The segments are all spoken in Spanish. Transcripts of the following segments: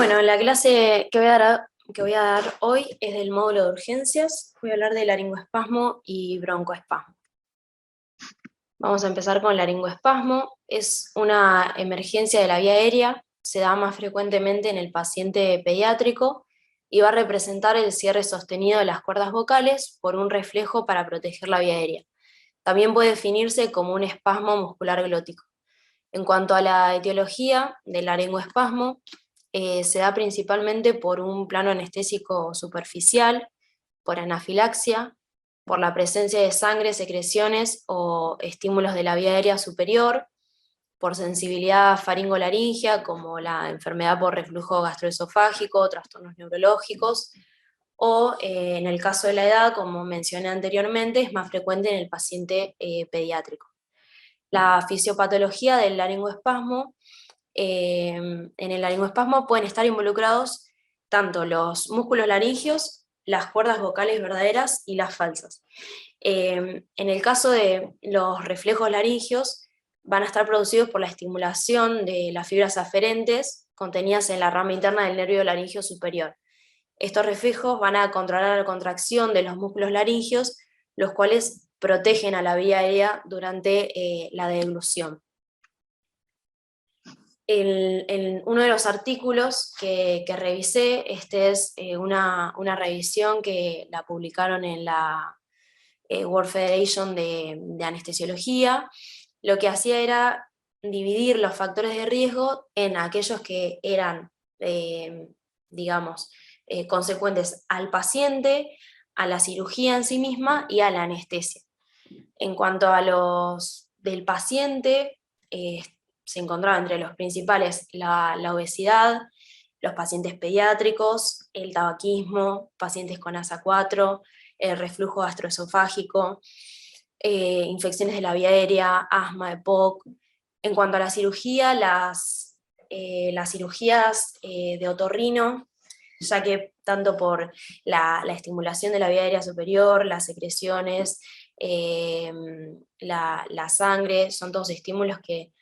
Bueno, la clase que voy a dar hoy es del módulo de urgencias. Voy a hablar de laringoespasmo y broncoespasmo. Vamos a empezar con laringoespasmo. Es una emergencia de la vía aérea, se da más frecuentemente en el paciente pediátrico y va a representar el cierre sostenido de las cuerdas vocales por un reflejo para proteger la vía aérea. También puede definirse como un espasmo muscular glótico. En cuanto a la etiología del laringoespasmo, se da principalmente por un plano anestésico superficial, por anafilaxia, por la presencia de sangre, secreciones o estímulos de la vía aérea superior, por sensibilidad faringolaringea, como la enfermedad por reflujo gastroesofágico, trastornos neurológicos, o en el caso de la edad, como mencioné anteriormente, es más frecuente en el paciente pediátrico. La fisiopatología del laringoespasmo. En el laringoespasmo pueden estar involucrados tanto los músculos laringeos, las cuerdas vocales verdaderas y las falsas. En el caso de los reflejos laringeos, van a estar producidos por la estimulación de las fibras aferentes contenidas en la rama interna del nervio laringeo superior. Estos reflejos van a controlar la contracción de los músculos laringeos, los cuales protegen a la vía aérea durante la deglución. En uno de los artículos que revisé, es una revisión que la publicaron en la World Federation de Anestesiología. Lo que hacía era dividir los factores de riesgo en aquellos que eran, digamos, consecuentes al paciente, a la cirugía en sí misma y a la anestesia. En cuanto a los del paciente, se encontraba entre los principales la obesidad, los pacientes pediátricos, el tabaquismo, pacientes con ASA4, el reflujo gastroesofágico, infecciones de la vía aérea, asma, EPOC. En cuanto a la cirugía, las cirugías de otorrino, ya que tanto por la estimulación de la vía aérea superior, las secreciones, la sangre, son todos estímulos que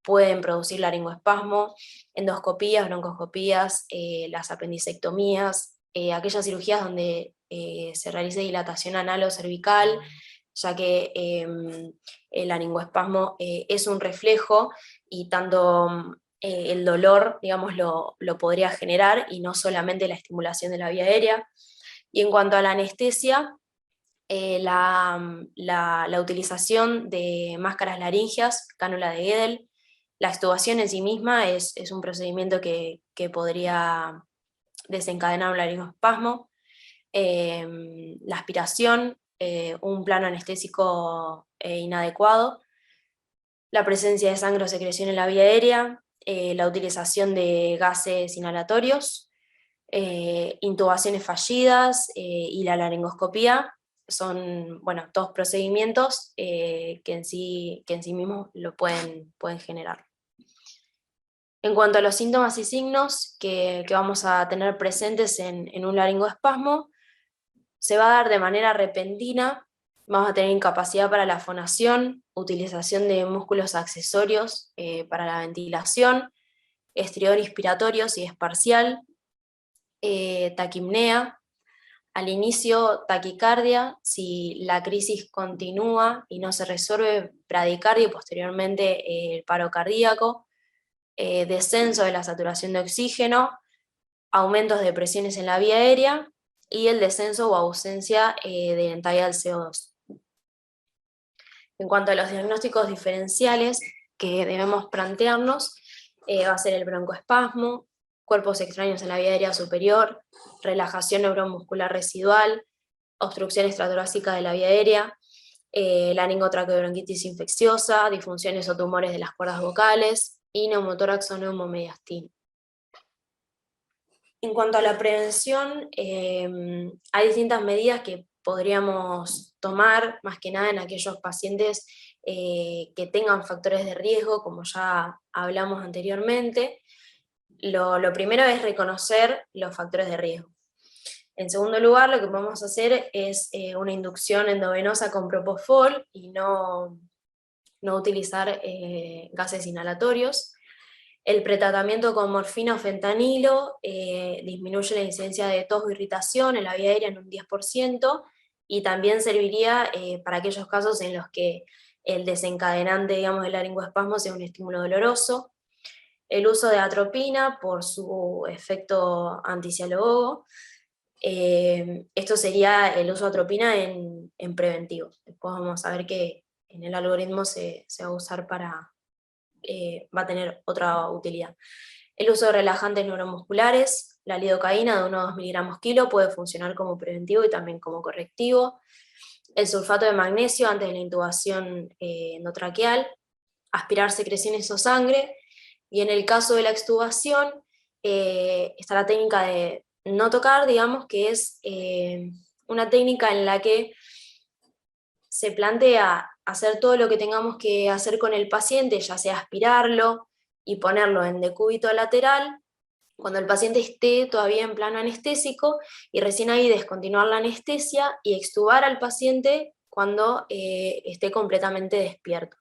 pueden producir laringoespasmo, endoscopías, broncoscopías, las apendicectomías, aquellas cirugías donde se realice dilatación anal o cervical, ya que el laringoespasmo es un reflejo y tanto el dolor, digamos, lo podría generar y no solamente la estimulación de la vía aérea. Y en cuanto a la anestesia, la utilización de máscaras laringeas, cánula de Guedel, la extubación en sí misma es un procedimiento que podría desencadenar un laringoespasmo, la aspiración, un plano anestésico inadecuado, la presencia de sangre o secreción en la vía aérea, la utilización de gases inhalatorios, intubaciones fallidas y la laringoscopía. Son, bueno, todos procedimientos que en sí mismos lo pueden generar. En cuanto a los síntomas y signos que vamos a tener presentes en un laringoespasmo, se va a dar de manera repentina, vamos a tener incapacidad para la fonación, utilización de músculos accesorios para la ventilación, estridor inspiratorio si es parcial, taquipnea, al inicio taquicardia, si la crisis continúa y no se resuelve, bradicardia y posteriormente el paro cardíaco, descenso de la saturación de oxígeno, aumentos de presiones en la vía aérea y el descenso o ausencia de entalla del CO2. En cuanto a los diagnósticos diferenciales que debemos plantearnos, va a ser el broncoespasmo, cuerpos extraños en la vía aérea superior, relajación neuromuscular residual, obstrucción extratorácica de la vía aérea, laringotraqueobronquitis infecciosa, disfunciones o tumores de las cuerdas vocales y neumotórax o neumomediastino. En cuanto a la prevención, hay distintas medidas que podríamos tomar, más que nada en aquellos pacientes que tengan factores de riesgo, como ya hablamos anteriormente. Lo primero es reconocer los factores de riesgo. En segundo lugar, lo que podemos hacer es una inducción endovenosa con propofol y no utilizar gases inhalatorios. El pretratamiento con morfina o fentanilo disminuye la incidencia de tos o irritación en la vía aérea en un 10%, y también serviría para aquellos casos en los que el desencadenante, digamos, del laringoespasmo sea un estímulo doloroso. El uso de atropina por su efecto anticialogo. Esto sería el uso de atropina en preventivo. Después vamos a ver que en el algoritmo se va a usar para, va a tener otra utilidad. El uso de relajantes neuromusculares, la lidocaína de 1 a 2 miligramos kilo puede funcionar como preventivo y también como correctivo. El sulfato de magnesio antes de la intubación endotraqueal, aspirar secreciones o sangre, y en el caso de la extubación está la técnica de no tocar, digamos, que es una técnica en la que se plantea hacer todo lo que tengamos que hacer con el paciente, ya sea aspirarlo y ponerlo en decúbito lateral, cuando el paciente esté todavía en plano anestésico, y recién ahí descontinuar la anestesia y extubar al paciente cuando esté completamente despierto.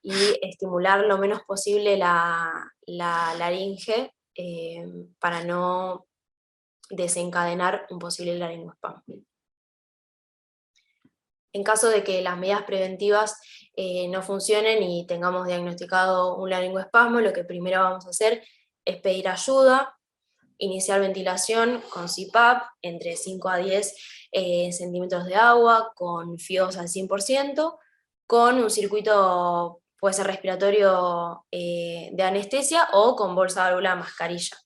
Y estimular lo menos posible la laringe para no desencadenar un posible laringoespasmo. En caso de que las medidas preventivas no funcionen y tengamos diagnosticado un laringoespasmo, lo que primero vamos a hacer es pedir ayuda, iniciar ventilación con CPAP entre 5 a 10 centímetros de agua, con FIOS al 100%, con un circuito, puede ser respiratorio de anestesia o con bolsa válvula mascarilla.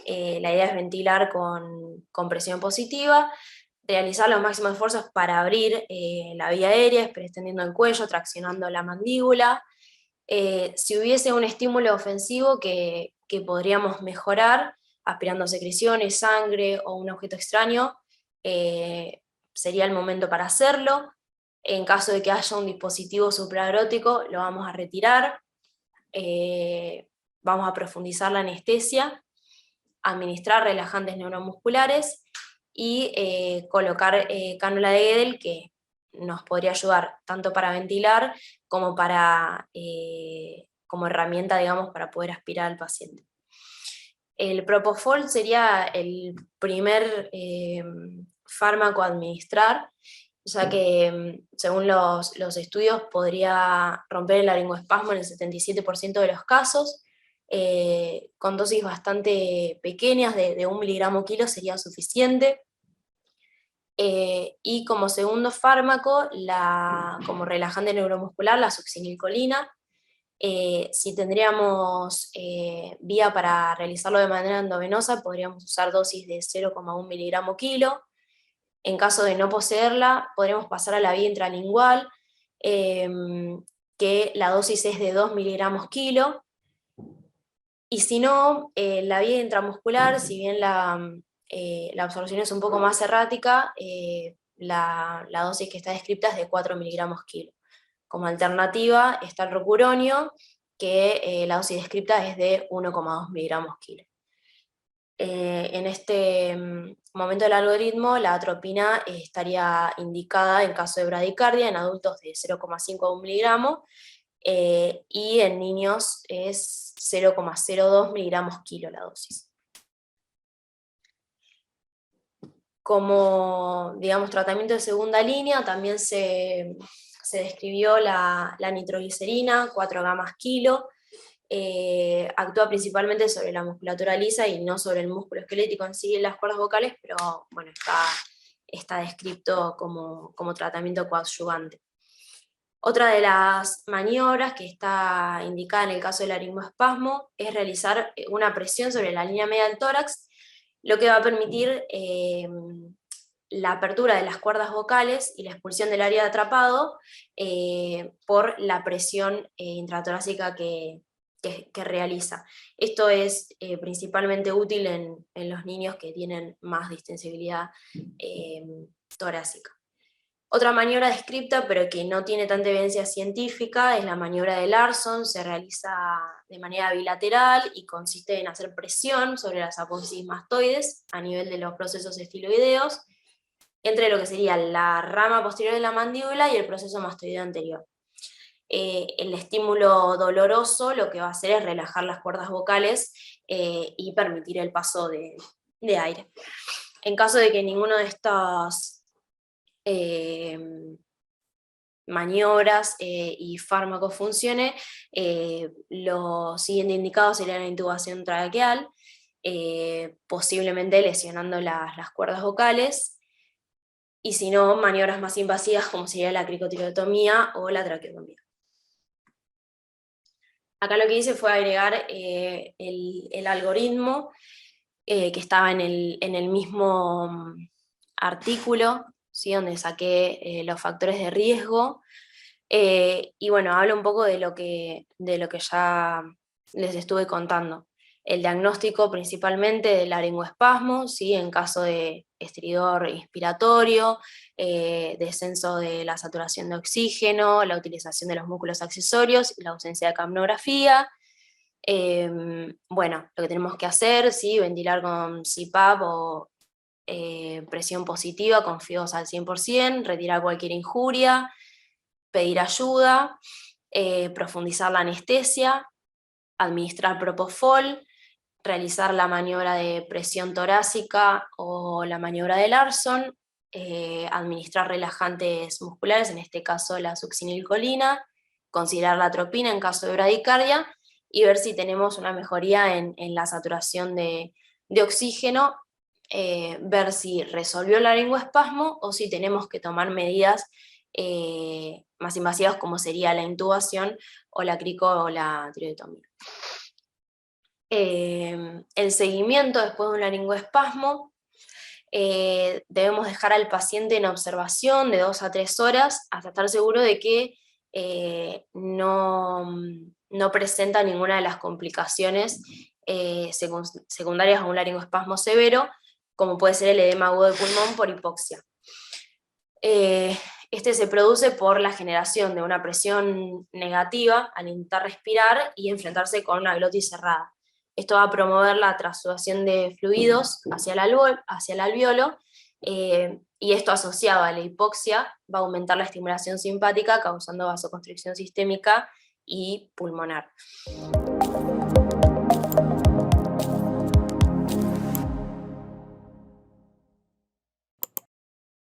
La idea es ventilar con presión positiva, realizar los máximos esfuerzos para abrir la vía aérea, extendiendo el cuello, traccionando la mandíbula. Si hubiese un estímulo ofensivo que podríamos mejorar, aspirando secreciones, sangre o un objeto extraño, sería el momento para hacerlo. En caso de que haya un dispositivo supraglótico, lo vamos a retirar, vamos a profundizar la anestesia, administrar relajantes neuromusculares y colocar cánula de Guedel, que nos podría ayudar tanto para ventilar como para, como herramienta, digamos, para poder aspirar al paciente. El Propofol sería el primer fármaco a administrar, ya que según los estudios podría romper el laringoespasmo en el 77% de los casos, con dosis bastante pequeñas de 1 miligramo kilo sería suficiente. Y como segundo fármaco, como relajante neuromuscular, la succinilcolina. Si tendríamos vía para realizarlo de manera endovenosa, podríamos usar dosis de 0,1 miligramo kilo. En caso de no poseerla, podríamos pasar a la vía intralingual, que la dosis es de 2 miligramos kilo. Y si no, la vía intramuscular, si bien la absorción es un poco más errática, la dosis que está descrita es de 4 miligramos kilo. Como alternativa está el rocuronio, que la dosis descrita es de 1,2 miligramos kilo. En este momento del algoritmo, la atropina estaría indicada en caso de bradicardia en adultos de 0,5 a 1 miligramo, y en niños es 0,02 miligramos kilo la dosis. Como, digamos, tratamiento de segunda línea, también se describió la nitroglicerina, 4 gamas kilo. Actúa principalmente sobre la musculatura lisa y no sobre el músculo esquelético en sí en las cuerdas vocales, pero bueno, está descrito como tratamiento coadyuvante. Otra de las maniobras que está indicada en el caso del laringoespasmo es realizar una presión sobre la línea media del tórax, lo que va a permitir la apertura de las cuerdas vocales y la expulsión del área de atrapado por la presión intratorácica que realiza. Esto es principalmente útil en los niños que tienen más distensibilidad torácica. Otra maniobra descripta, pero que no tiene tanta evidencia científica, es la maniobra de Larson. Se realiza de manera bilateral y consiste en hacer presión sobre las apófisis mastoides a nivel de los procesos estiloideos, entre lo que sería la rama posterior de la mandíbula y el proceso mastoideo anterior. el estímulo doloroso lo que va a hacer es relajar las cuerdas vocales y permitir el paso de aire. En caso de que ninguno de estas maniobras y fármacos funcione, lo siguiente indicado sería la intubación traqueal, posiblemente lesionando las cuerdas vocales, y si no, maniobras más invasivas como sería la cricotilotomía o la traqueotomía. Acá lo que hice fue agregar el algoritmo que estaba en el mismo artículo, ¿sí? Donde saqué los factores de riesgo. Y bueno, hablo un poco de lo que ya les estuve contando. El diagnóstico principalmente del laringoespasmo, ¿sí? En caso de estridor inspiratorio, descenso de la saturación de oxígeno, la utilización de los músculos accesorios y la ausencia de capnografía. Bueno, lo que tenemos que hacer, ¿sí? Ventilar con CPAP o presión positiva con FIOS al 100%, retirar cualquier injuria, pedir ayuda, profundizar la anestesia, administrar propofol, realizar la maniobra de presión torácica o la maniobra de Larson, administrar relajantes musculares, en este caso la succinilcolina, considerar la atropina en caso de bradicardia y ver si tenemos una mejoría en la saturación de oxígeno, ver si resolvió el laringoespasmo o si tenemos que tomar medidas más invasivas como sería la intubación o la crico o la tiroidotomía. El seguimiento después de un laringoespasmo, debemos dejar al paciente en observación de 2 a 3 horas hasta estar seguro de que no presenta ninguna de las complicaciones secundarias a un laringoespasmo severo, como puede ser el edema agudo de pulmón por hipoxia. Este se produce por la generación de una presión negativa al intentar respirar y enfrentarse con una glotis cerrada. Esto va a promover la trasudación de fluidos hacia el alveolo, y esto asociado a la hipoxia va a aumentar la estimulación simpática causando vasoconstricción sistémica y pulmonar.